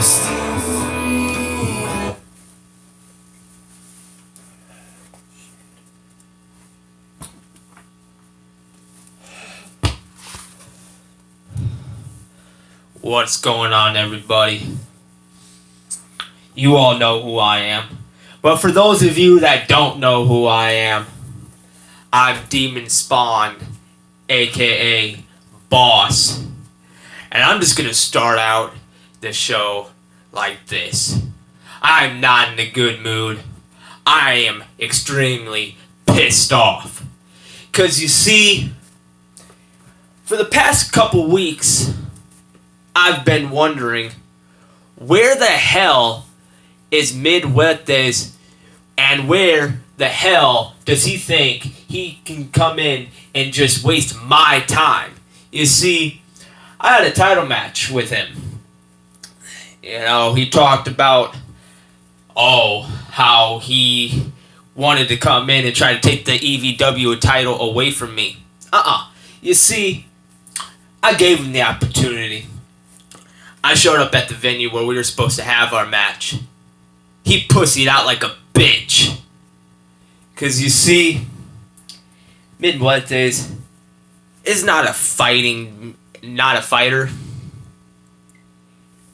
still free. What's going on, everybody? You all know who I am. But for those of you that don't know who I am, I'm Demon Spawn, aka Boss. And I'm just gonna start out the show like this. I'm not in a good mood. I am extremely pissed off. 'Cause you see, for the past couple weeks, I've been wondering, where the hell is Midwest's, and where the hell does he think he can come in and just waste my time? You see, I had a title match with him. You know, he talked about, how he wanted to come in and try to take the EVW title away from me. You see, I gave him the opportunity. I showed up at the venue where we were supposed to have our match. He pussied out like a bitch. 'Cause you see, Midwest's is not a fighter.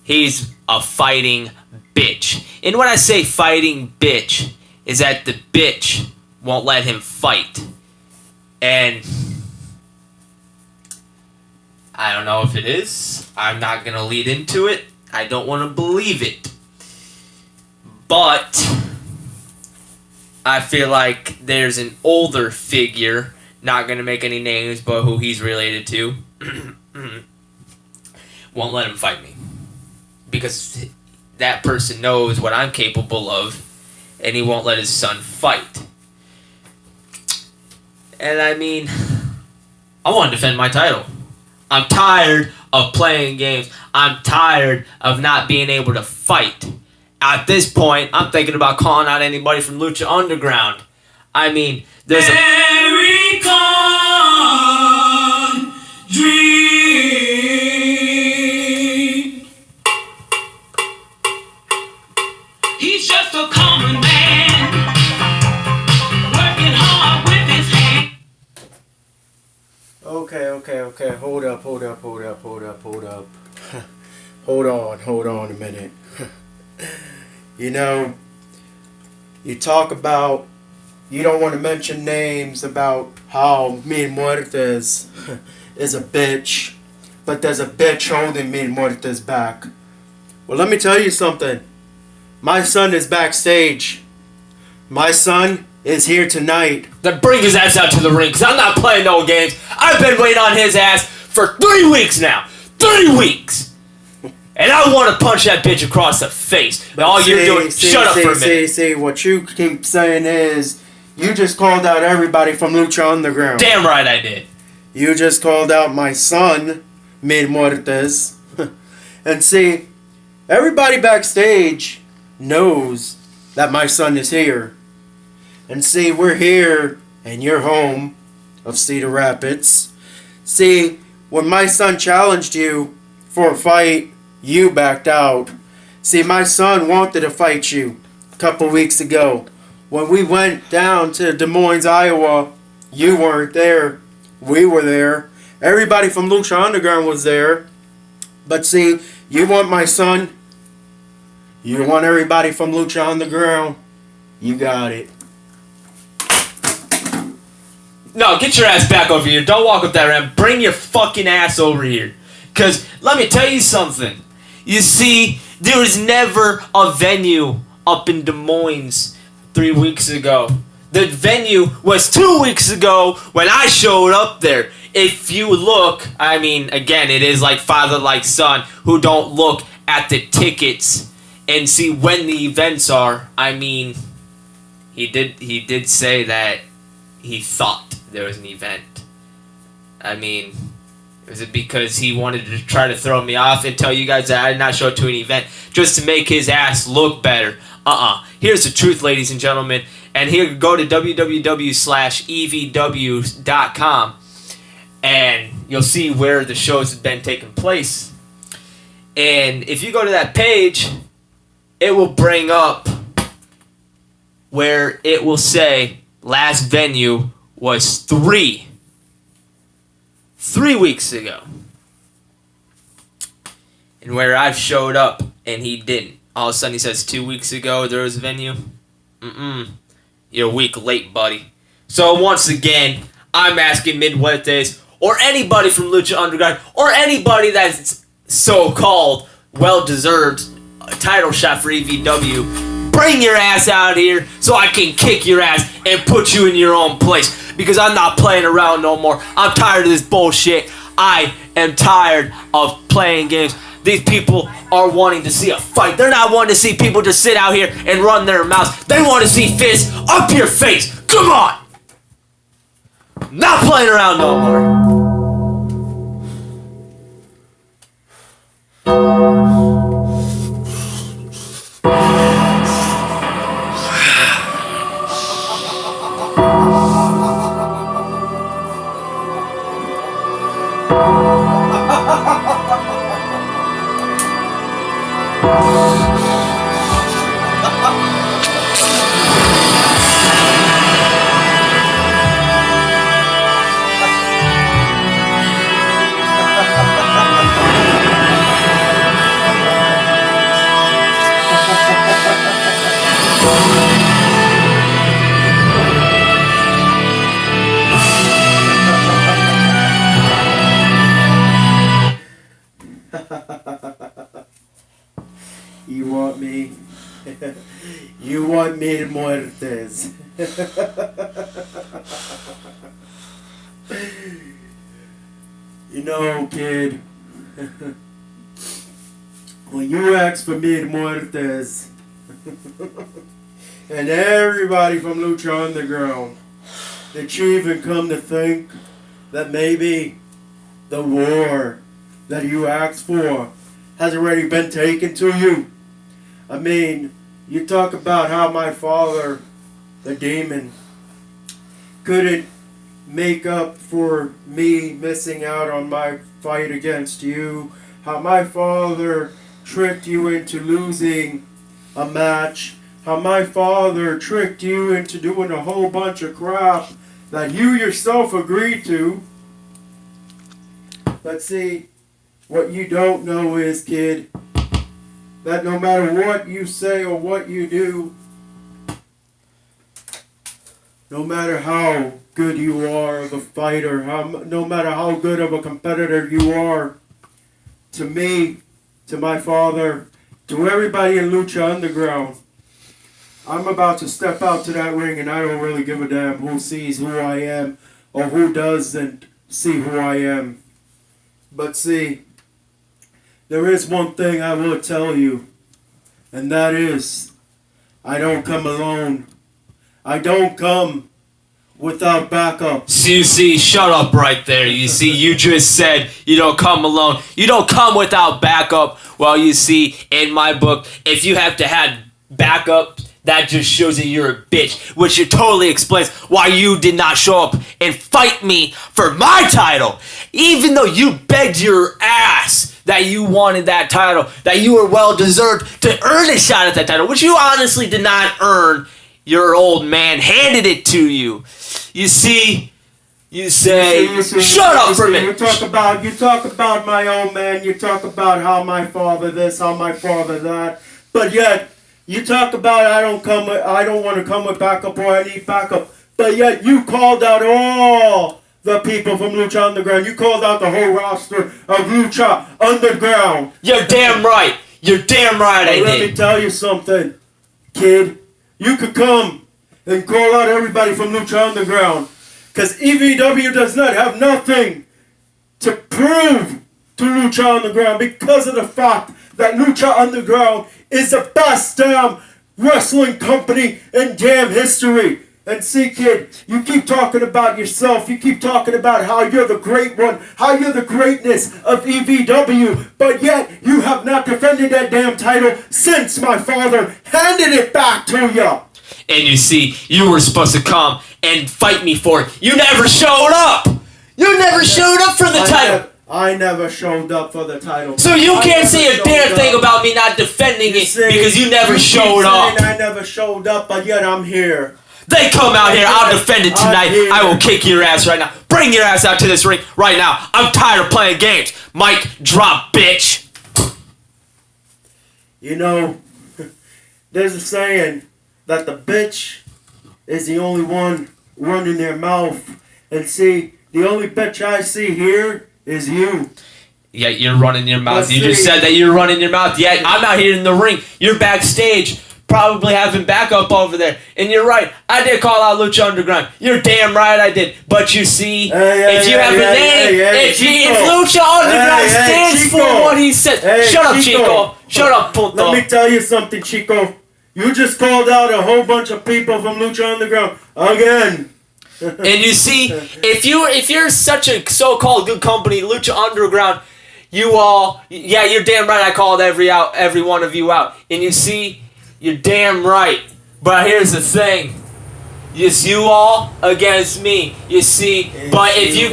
He's a fighting bitch. And when I say fighting bitch, is that the bitch won't let him fight. And I don't know if it is. I'm not going to lead into it. I don't want to believe it. But I feel like there's an older figure, not going to make any names, but who he's related to, won't let him fight me. Because that person knows what I'm capable of, and he won't let his son fight. And I mean, I want to defend my title. I'm tired of playing games. I'm tired of not being able to fight. At this point, I'm thinking about calling out anybody from Lucha Underground. I mean, there's a... American dream. He's just a common man, working hard with his hands. Okay. Hold up. Hold on a minute. You know, you talk about, you don't want to mention names about how Mil Muertes is a bitch, but there's a bitch holding Mil Muertes back. Well, let me tell you something. My son is backstage. My son is here tonight. Then bring his ass out to the ring, because I'm not playing no games. I've been waiting on his ass for 3 weeks now. 3 weeks! And I want to punch that bitch across the face. But all you're doing, shut up for a minute. See, what you keep saying is, you just called out everybody from Lucha Underground. Damn right I did. You just called out my son, Mil Muertes. And see, everybody backstage knows that my son is here. And see, we're here in your home of Cedar Rapids. See, when my son challenged you for a fight, you backed out. See, my son wanted to fight you a couple weeks ago. When we went down to Des Moines, Iowa, you weren't there. We were there. Everybody from Lucha Underground was there. But see, you want my son. You want everybody from Lucha Underground. You got it. No, get your ass back over here. Don't walk up that ramp. Bring your fucking ass over here. Because, let me tell you something. You see, there was never a venue up in Des Moines 3 weeks ago. The venue was 2 weeks ago when I showed up there. If you look, I mean, again, it is like father, like son, who don't look at the tickets and see when the events are. I mean, he did say that he thought there was an event. I mean, was it because he wanted to try to throw me off and tell you guys that I did not show up to an event just to make his ass look better? Here's the truth, ladies and gentlemen. And here, go to www.evw.com and you'll see where the shows have been taking place. And if you go to that page, it will bring up where it will say last venue was 3 weeks ago. And where I've showed up and he didn't. All of a sudden he says 2 weeks ago there was a venue. You're a week late, buddy. So once again, I'm asking Midwest or anybody from Lucha Underground or anybody that's so-called well-deserved title shot for EVW, bring your ass out here so I can kick your ass and put you in your own place, because I'm not playing around no more. I'm tired of this bullshit. I am tired of playing games. These people are wanting to see a fight. They're not wanting to see people just sit out here and run their mouths. They want to see fists up your face. Come on! Not playing around no more. You want me? You want me to Muertes? You know, kid, when you ask for me to Muertes, and everybody from Lucha Underground, did you even come to think that maybe the war that you asked for has already been taken to you? I mean, you talk about how my father, the demon, couldn't make up for me missing out on my fight against you, how my father tricked you into losing a match, how my father tricked you into doing a whole bunch of crap that you yourself agreed to. But see, what you don't know is, kid, that no matter what you say or what you do, no matter how good you are of a fighter, no matter how good of a competitor you are, to me, to my father, to everybody in Lucha Underground, I'm about to step out to that ring and I don't really give a damn who sees who I am or who doesn't see who I am. But see, there is one thing I will tell you, and that is, I don't come alone. I don't come without backup. So you see, shut up right there. You see, you just said you don't come alone. You don't come without backup. Well, you see, in my book, if you have to have backup, that just shows that you're a bitch, which it totally explains why you did not show up and fight me for my title. Even though you begged your ass that you wanted that title, that you were well-deserved to earn a shot at that title, which you honestly did not earn. Your old man handed it to you. You see, you say, shut up for a minute. You talk about my old man, you talk about how my father this, how my father that, but yet, you talk about I don't want to come with backup or I need backup. But yet you called out all the people from Lucha Underground. You called out the whole roster of Lucha Underground. You're damn right. You're damn right I did. Let me tell you something, kid. You could come and call out everybody from Lucha Underground. Because EVW does not have nothing to prove to Lucha Underground because of the fact that Lucha Underground is the best damn wrestling company in damn history. And see, kid, you keep talking about yourself. You keep talking about how you're the great one, how you're the greatness of EVW. But yet, you have not defended that damn title since my father handed it back to you. And you see, you were supposed to come and fight me for it. You never showed up. You never showed up for the title. I never showed up for the title. So you I can't never say a showed damn thing up. about me not defending You it say- because you never keep showed up. saying I never showed up, but yet I'm here. They come out here, I'll defend it I'm tonight. here. I will kick your ass right now. Bring your ass out to this ring right now. I'm tired of playing games. Mike, drop, bitch. You know, there's a saying that the bitch is the only one running their mouth. And see, the only bitch I see here is you. Yeah, you're running your mouth. Let's You just see. said that you're running your mouth. Yeah, I'm out here in the ring. You're backstage, probably having backup over there. And you're right. I did call out Lucha Underground. You're damn right I did. But you see, Hey, if you have a name, if Lucha Underground stands Chico. for what he said. Hey, Shut up, Chico. Shut up, Punto. Let me tell you something, Chico. You just called out a whole bunch of people from Lucha Underground again. And you see, if you're such a so-called good company, Lucha Underground, you all, yeah, you're damn right. I called every one of you out. And you see, you're damn right. But here's the thing. It's you all against me. You see, but if you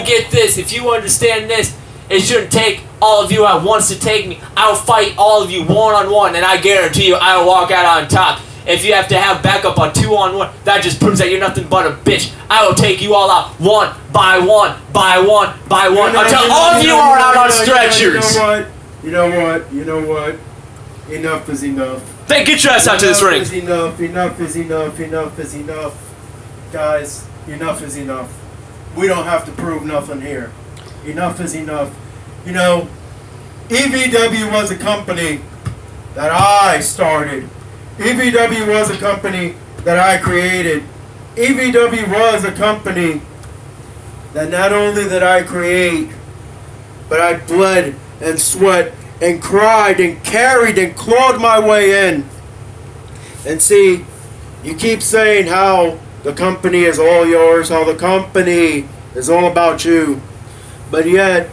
get this, if you understand this, it shouldn't take all of you at once to take me. I'll fight all of you one-on-one, and I guarantee you I'll walk out on top. If you have to have backup on 2-on-1, that just proves that you're nothing but a bitch. I will take you all out one by one, until all of you are out on stretchers. You know what? Enough is enough. Then get your ass out to this ring. Enough is enough. Guys, enough is enough. We don't have to prove nothing here. Enough is enough. You know, EVW was a company that I started. EVW was a company that I created. EVW was a company that not only did I create, but I bled and sweat and cried and carried and clawed my way in. And see, you keep saying how the company is all yours, how the company is all about you. But yet,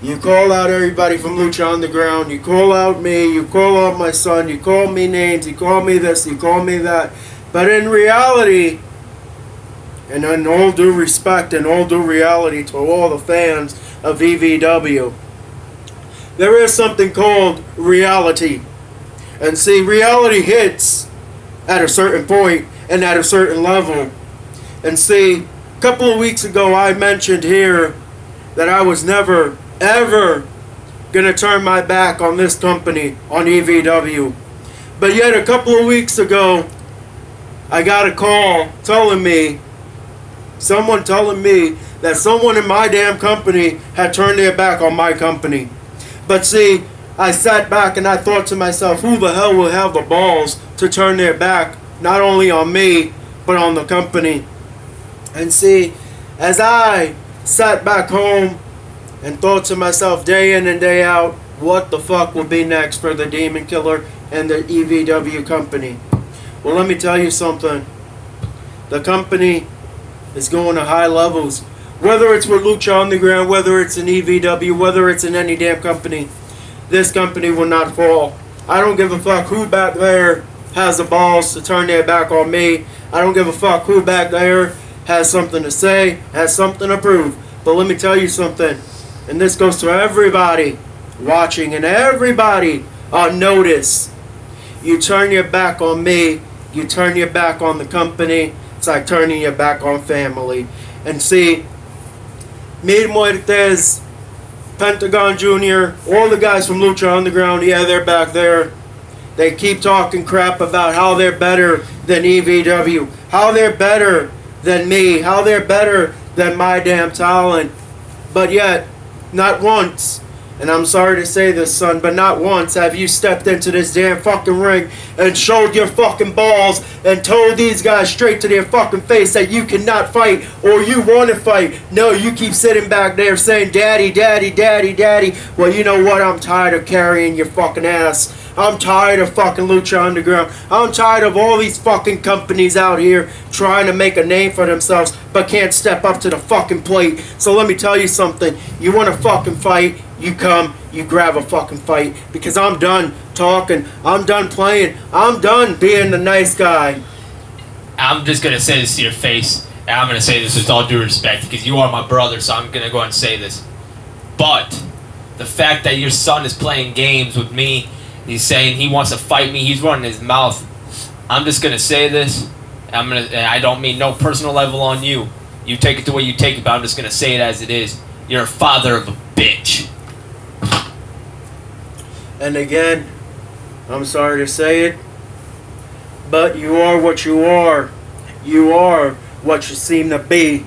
you call out everybody from Lucha Underground, you call out me, you call out my son, you call me names, you call me this, you call me that. But in reality, and in all due respect and all due reality to all the fans of EVW, there is something called reality. And see, reality hits at a certain point and at a certain level. And see, a couple of weeks ago I mentioned here that I was never, ever gonna turn my back on this company, on EVW. But yet a couple of weeks ago, I got a call telling me that someone in my damn company had turned their back on my company. But see, I sat back and I thought to myself, who the hell will have the balls to turn their back, not only on me, but on the company? And see, as I sat back home and thought to myself day in and day out, what the fuck will be next for the Demon Killer and the EVW company? Well, let me tell you something. The company is going to high levels. Whether it's with Lucha Underground, whether it's in EVW, whether it's in any damn company, this company will not fall. I don't give a fuck who back there has the balls to turn their back on me. I don't give a fuck who back there has something to say, has something to prove. But let me tell you something, and this goes to everybody watching and everybody on notice. You turn your back on me, you turn your back on the company, it's like turning your back on family. And see, Mil Muertes, Pentagon Jr., all the guys from Lucha Underground, yeah, they're back there. They keep talking crap about how they're better than EVW, how they're better than me, how they're better than my damn talent. But yet, not once, and I'm sorry to say this, son, but not once have you stepped into this damn fucking ring and showed your fucking balls and told these guys straight to their fucking face that you cannot fight or you want to fight. No, you keep sitting back there saying, daddy, daddy, daddy, daddy. Well, you know what? I'm tired of carrying your fucking ass. I'm tired of fucking Lucha Underground. I'm tired of all these fucking companies out here trying to make a name for themselves but can't step up to the fucking plate. So let me tell you something. You want to fucking fight, you come, you grab a fucking fight. Because I'm done talking. I'm done playing. I'm done being the nice guy. I'm just going to say this to your face, and I'm going to say this with all due respect, because you are my brother, so I'm going to go ahead and say this. But the fact that your son is playing games with me, he's saying he wants to fight me, he's running his mouth. I'm just gonna say this. And I don't mean no personal level on you. You take it the way you take it, but I'm just gonna say it as it is. You're a father of a bitch. And again, I'm sorry to say it, but you are what you are. You are what you seem to be.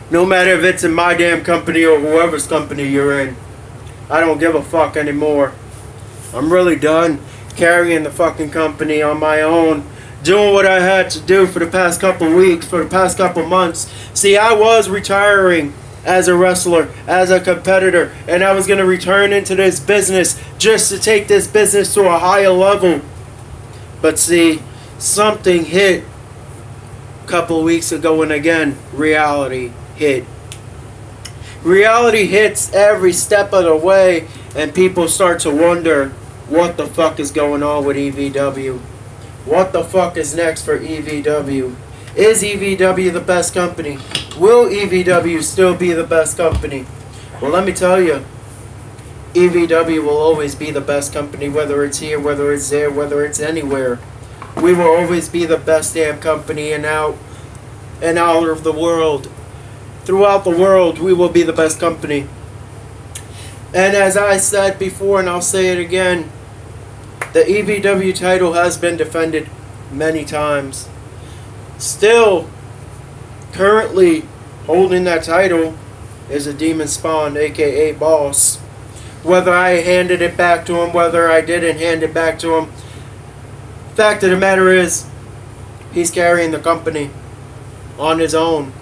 No matter if it's in my damn company or whoever's company you're in. I don't give a fuck anymore. I'm really done carrying the fucking company on my own, doing what I had to do for the past couple weeks, for the past couple months. See, I was retiring as a wrestler, as a competitor, and I was going to return into this business just to take this business to a higher level. But see, something hit a couple weeks ago, and again, reality hit. Reality hits every step of the way, and people start to wonder what the fuck is going on with EVW. What the fuck is next for EVW? Is EVW the best company? Will EVW still be the best company? Well, let me tell you, EVW will always be the best company, whether it's here, whether it's there, whether it's anywhere. We will always be the best damn company and out of the world. Throughout the world, we will be the best company. And as I said before, and I'll say it again, the EVW title has been defended many times. Still, currently holding that title is a Demon Spawn, aka Boss. Whether I handed it back to him, whether I didn't hand it back to him, fact of the matter is, he's carrying the company on his own,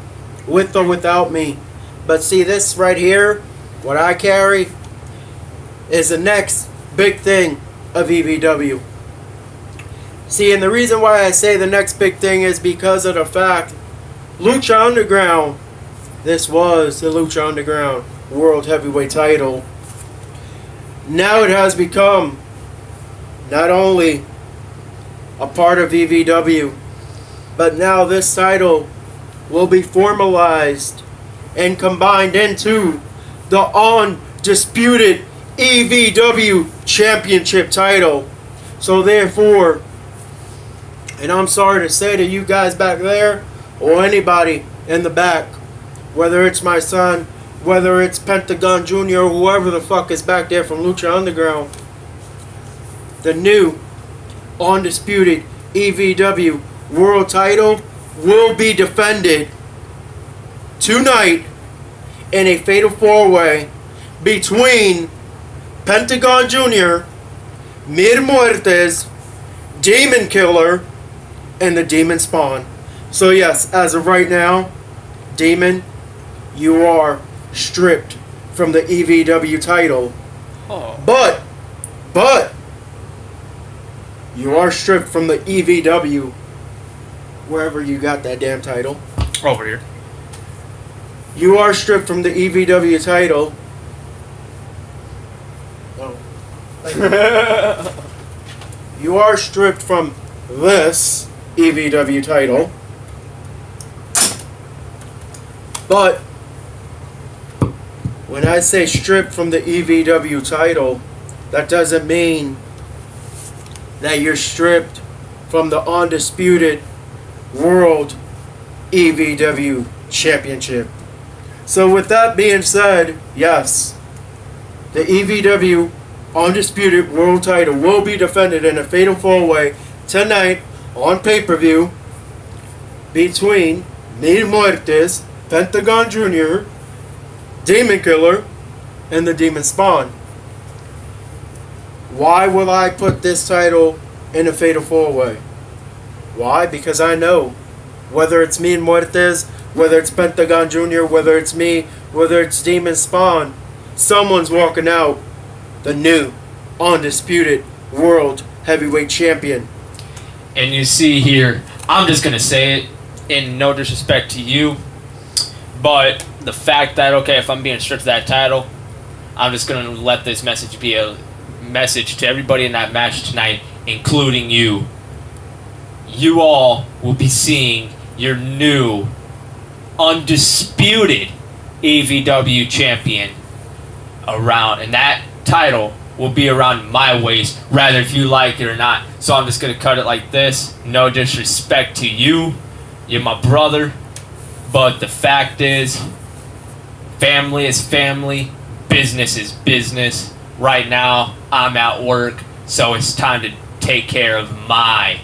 with or without me. But see, this right here, what I carry, is the next big thing of EVW. See, and the reason why I say the next big thing is because of the fact, Lucha Underground, this was the Lucha Underground World Heavyweight title. Now it has become not only a part of EVW, but now this title will be formalized and combined into the undisputed EVW Championship title. So therefore, and I'm sorry to say to you guys back there, or anybody in the back, whether it's my son, whether it's Pentagon Jr., or whoever the fuck is back there from Lucha Underground, the new undisputed EVW World title will be defended tonight in a fatal four-way between Pentagon Jr., Mir Muertes, Demon Killer, and the Demon Spawn. So yes, as of right now, Demon, you are stripped from the EVW title. Oh. But, you are stripped from the EVW, wherever you got that damn title. Over here. You are stripped from the EVW title. Oh. You are stripped from this EVW title. But when I say stripped from the EVW title, that doesn't mean that you're stripped from the undisputed World EVW Championship. So with that being said, yes, the EVW undisputed world title will be defended in a fatal four-way tonight on pay-per-view between Mil Muertes, Pentagon Jr., Demon Killer, and the Demon Spawn. Why will I put this title in a fatal four-way? Why? Because I know whether it's Mil Muertes, whether it's Pentagon Jr., whether it's me, whether it's Demon Spawn, someone's walking out the new undisputed world heavyweight champion. And you see here, I'm just gonna say it in no disrespect to you, but the fact that, okay, if I'm being stripped of that title, I'm just gonna let this message be a message to everybody in that match tonight, including you. You all will be seeing your new undisputed AVW champion around, and that title will be around my waist, rather if you like it or not. So I'm just gonna cut it like this. No disrespect to you, you're my brother, but the fact is, family is family, business is business. Right now, I'm at work, so it's time to take care of my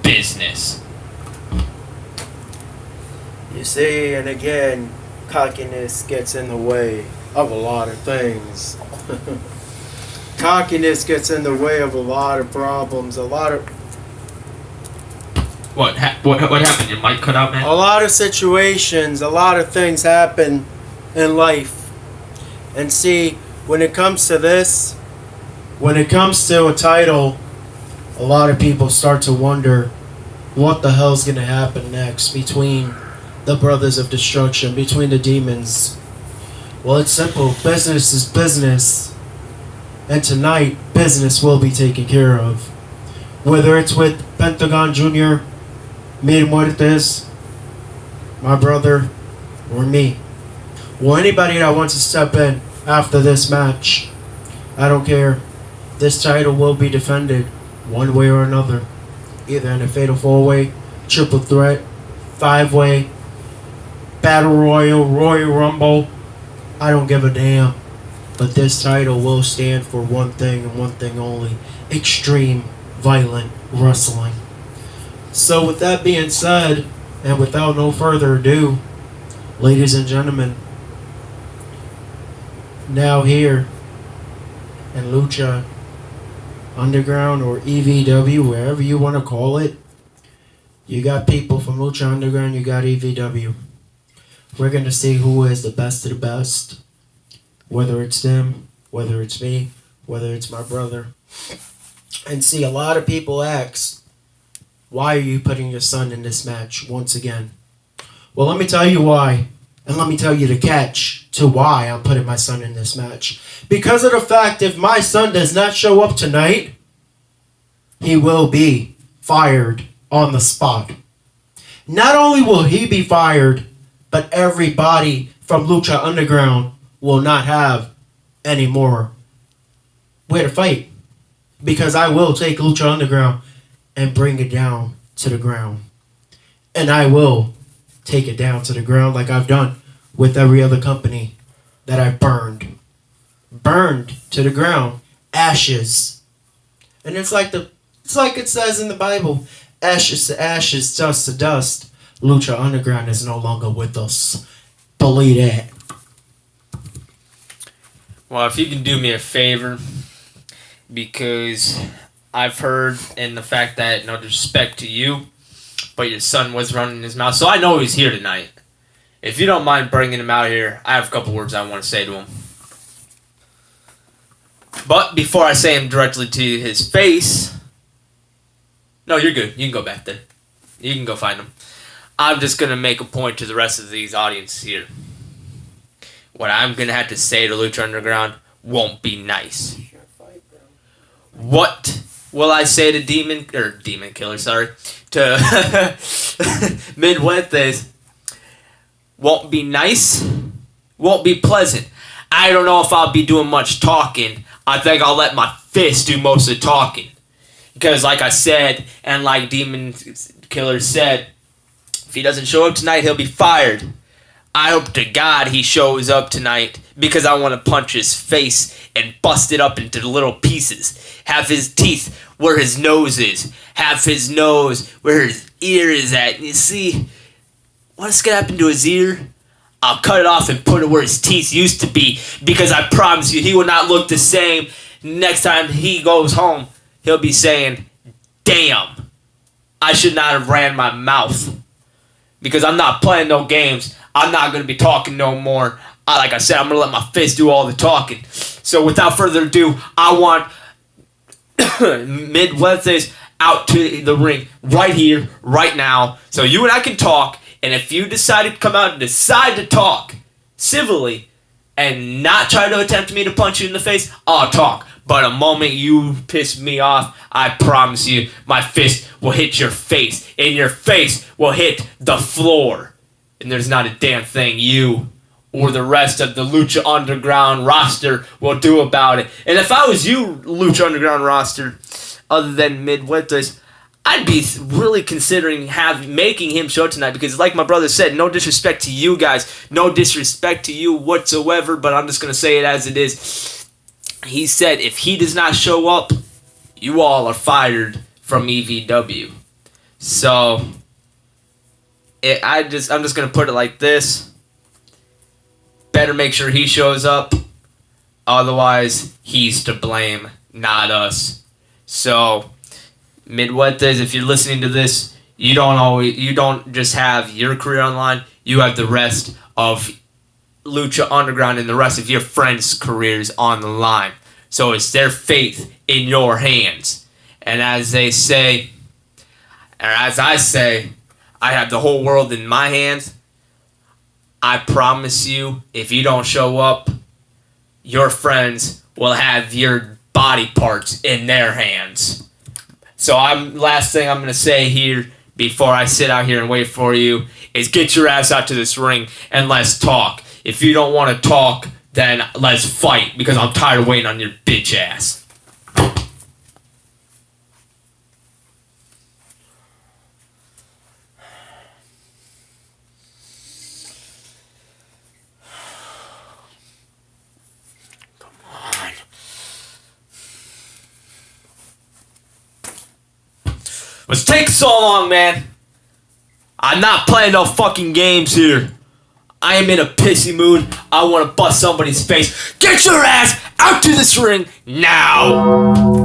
business. You see, and again, cockiness gets in the way of a lot of things. Cockiness gets in the way of a lot of problems, a lot of What happened? Your mic cut out, man? a lot of situations, a lot of things happen in life. And see, when it comes to this, when it comes to a title, a lot of people start to wonder what the hell's going to happen next between the Brothers of Destruction, between the demons. Well, it's simple. Business is business. And tonight, business will be taken care of. Whether it's with Pentagon Jr., Mil Muertes, my brother, or me. Well, anybody that wants to step in after this match, I don't care. This title will be defended one way or another. Either in a fatal 4-way, triple threat, 5-way, battle royal, Royal Rumble. I don't give a damn. But this title will stand for one thing and one thing only. Extreme violent wrestling. So with that being said, and without no further ado, ladies and gentlemen, now here in Lucha Underground or EVW, wherever you want to call it, you got people from Lucha Underground, you got EVW. We're going to see who is the best of the best, whether it's them, whether it's me, whether it's my brother. And see, a lot of people ask, why are you putting your son in this match once again? Well, let me tell you why. And let me tell you the catch to why I'm putting my son in this match. Because of the fact, if my son does not show up tonight, he will be fired on the spot. Not only will he be fired, but everybody from Lucha Underground will not have any more where to fight. Because I will take Lucha Underground and bring it down to the ground. And I will take it down to the ground like I've done with every other company that I've burned. Burned to the ground. Ashes. And it's like it says in the Bible, ashes to ashes, dust to dust. Lucha Underground is no longer with us. Believe that. Well, if you can do me a favor, because I've heard in the fact that, no disrespect to you, but your son was running his mouth, so I know he's here tonight. If you don't mind bringing him out here, I have a couple words I want to say to him. But before I say him directly to his face, no, you're good. You can go back there. You can go find him. I'm just going to make a point to the rest of these audience here. What I'm going to have to say to Lucha Underground won't be nice. What will I say to Demon Killer, to Midwest won't be nice, won't be pleasant. I don't know if I'll be doing much talking. I think I'll let my fist do most of the talking. Because like I said, and like Demon Killer said, if he doesn't show up tonight, he'll be fired. I hope to God he shows up tonight, because I want to punch his face and bust it up into little pieces. Have his teeth where his nose is. Have his nose where his ear is at. And you see, what's going to happen to his ear? I'll cut it off and put it where his teeth used to be, because I promise you he will not look the same. Next time he goes home, he'll be saying, damn, I should not have ran my mouth. Because I'm not playing no games. I'm not going to be talking no more. Like I said, I'm going to let my fist do all the talking. So without further ado, I want Midwest out to the ring right here, right now. So you and I can talk. And if you decide to come out and decide to talk civilly and not try to attempt me to punch you in the face, I'll talk. But the moment you piss me off, I promise you, my fist will hit your face. And your face will hit the floor. And there's not a damn thing you or the rest of the Lucha Underground roster will do about it. And if I was you, Lucha Underground roster, other than Midwinter's, I'd be really considering making him show tonight, because like my brother said, no disrespect to you guys, no disrespect to you whatsoever, but I'm just going to say it as it is. He said if he does not show up, you all are fired from EVW. So I'm just going to put it like this. Better make sure he shows up. Otherwise, he's to blame, not us. So Midwesters, if you're listening to this, you don't just have your career on the line, you have the rest of Lucha Underground and the rest of your friends' careers on the line. So it's their faith in your hands. And as they say, or as I say, I have the whole world in my hands. I promise you, if you don't show up, your friends will have your body parts in their hands. So last thing I'm going to say here before I sit out here and wait for you is get your ass out to this ring and let's talk. If you don't want to talk, then let's fight, because I'm tired of waiting on your bitch ass. What's taking so long, man? I'm not playing no fucking games here. I am in a pissy mood. I want to bust somebody's face. Get your ass out to this ring now!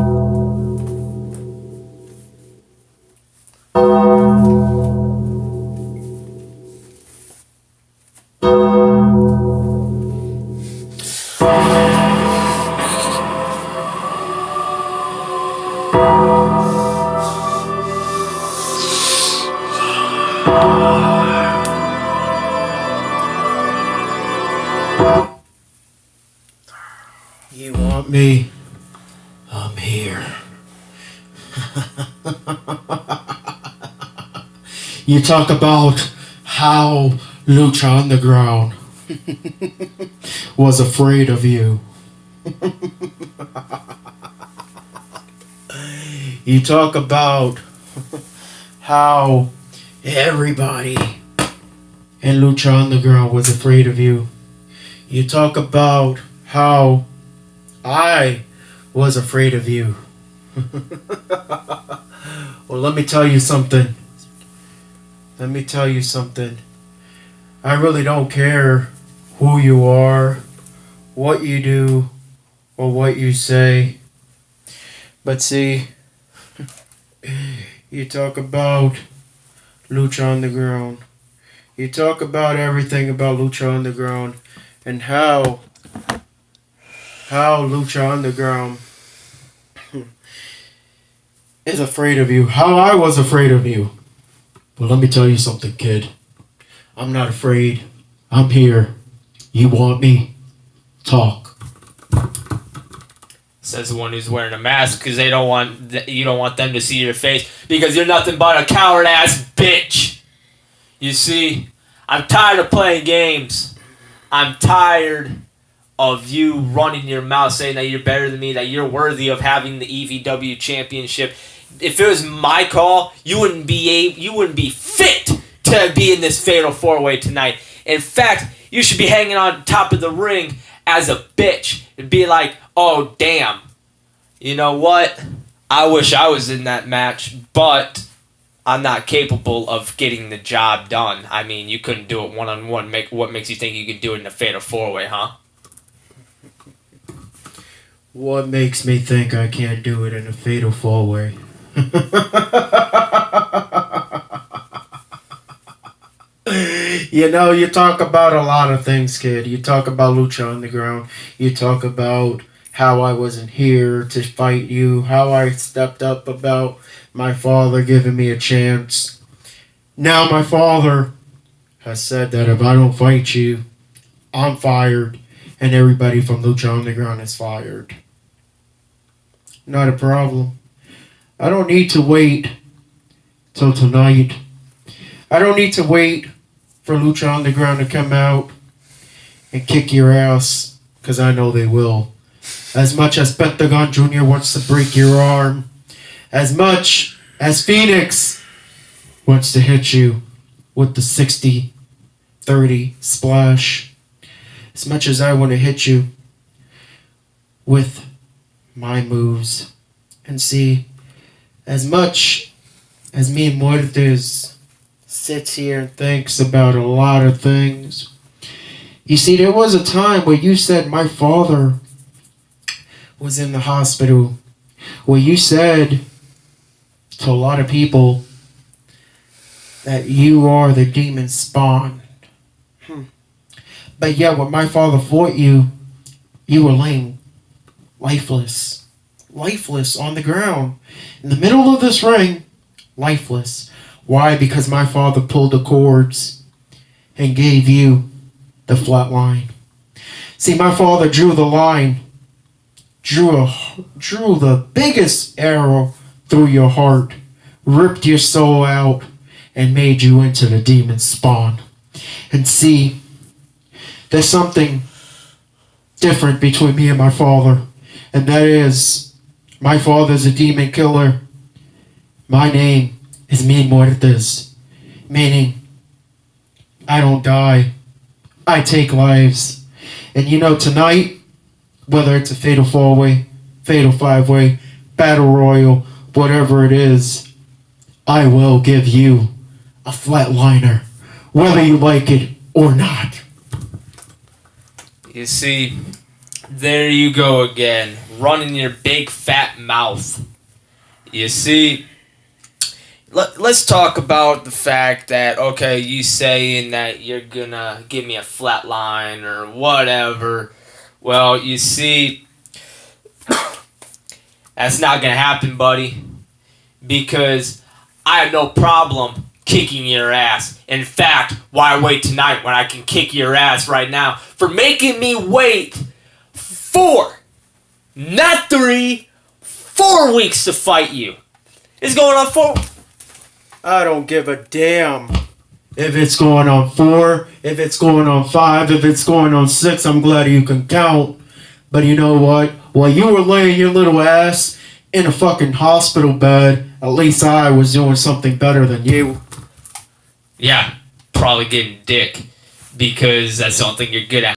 You want me? I'm here. You talk about how Lucha Underground was afraid of you. You talk about how everybody in Lucha Underground was afraid of you. You talk about how I was afraid of you. Well, let me tell you something. I really don't care who you are, what you do, or what you say. But see, you talk about Lucha Underground. You talk about everything about Lucha Underground and how Lucha Underground is afraid of you. How I was afraid of you. But let me tell you something, kid. I'm not afraid. I'm here. You want me? Talk. Says the one who's wearing a mask, because you don't want them to see your face, because you're nothing but a coward ass bitch. You see, I'm tired of playing games. I'm tired of you running your mouth saying that you're better than me, that you're worthy of having the EVW championship. If it was my call, you wouldn't be fit to be in this fatal 4-way tonight. In fact, you should be hanging on top of the ring as a bitch and be like, oh damn, you know what? I wish I was in that match, but I'm not capable of getting the job done. I mean, you couldn't do it one-on-one. What makes you think you could do it in a fatal 4-way, huh? What makes me think I can't do it in a fatal 4-way? You know, you talk about a lot of things, kid. You talk about Lucha Underground. You talk about how I wasn't here to fight you, how I stepped up about my father giving me a chance. Now my father has said that if I don't fight you, I'm fired, and everybody from Lucha Underground is fired. Not a problem. I don't need to wait till tonight. I don't need to wait for Lucha Underground to come out and kick your ass, because I know they will. As much as Pentagon Jr. wants to break your arm, as much as Phoenix wants to hit you with the 60-30 splash, as much as I want to hit you with my moves. And see, as much as me Muertes sits here and thinks about a lot of things, you see, there was a time where you said my father was in the hospital, where you said to a lot of people that you are the demon spawn. But yet when my father fought you, you were laying lifeless on the ground in the middle of this ring, lifeless. Why? Because my father pulled the cords and gave you the flat line. See, my father drew the line, drew the biggest arrow through your heart, ripped your soul out, and made you into the demon spawn. And see, there's something different between me and my father, and that is, my father's a demon killer. My name is Mil Muertes, meaning I don't die, I take lives. And you know, tonight, whether it's a fatal 4-way, fatal 5-way, battle royal, whatever it is, I will give you a flatliner, whether you like it or not. You see, there you go again, running your big fat mouth. You see, let's talk about the fact that, okay, you saying that you're gonna give me a flat line or whatever. Well, you see, that's not gonna happen, buddy, because I have no problem kicking your ass. In fact, why wait tonight when I can kick your ass right now for making me wait 4, not 3, 4 weeks to fight you? It's going on 4. I don't give a damn if it's going on 4, if it's going on 5, if it's going on 6. I'm glad you can count. But you know what? While you were laying your little ass in a fucking hospital bed, at least I was doing something better than you. Yeah, probably getting dick, because that's something you're good at.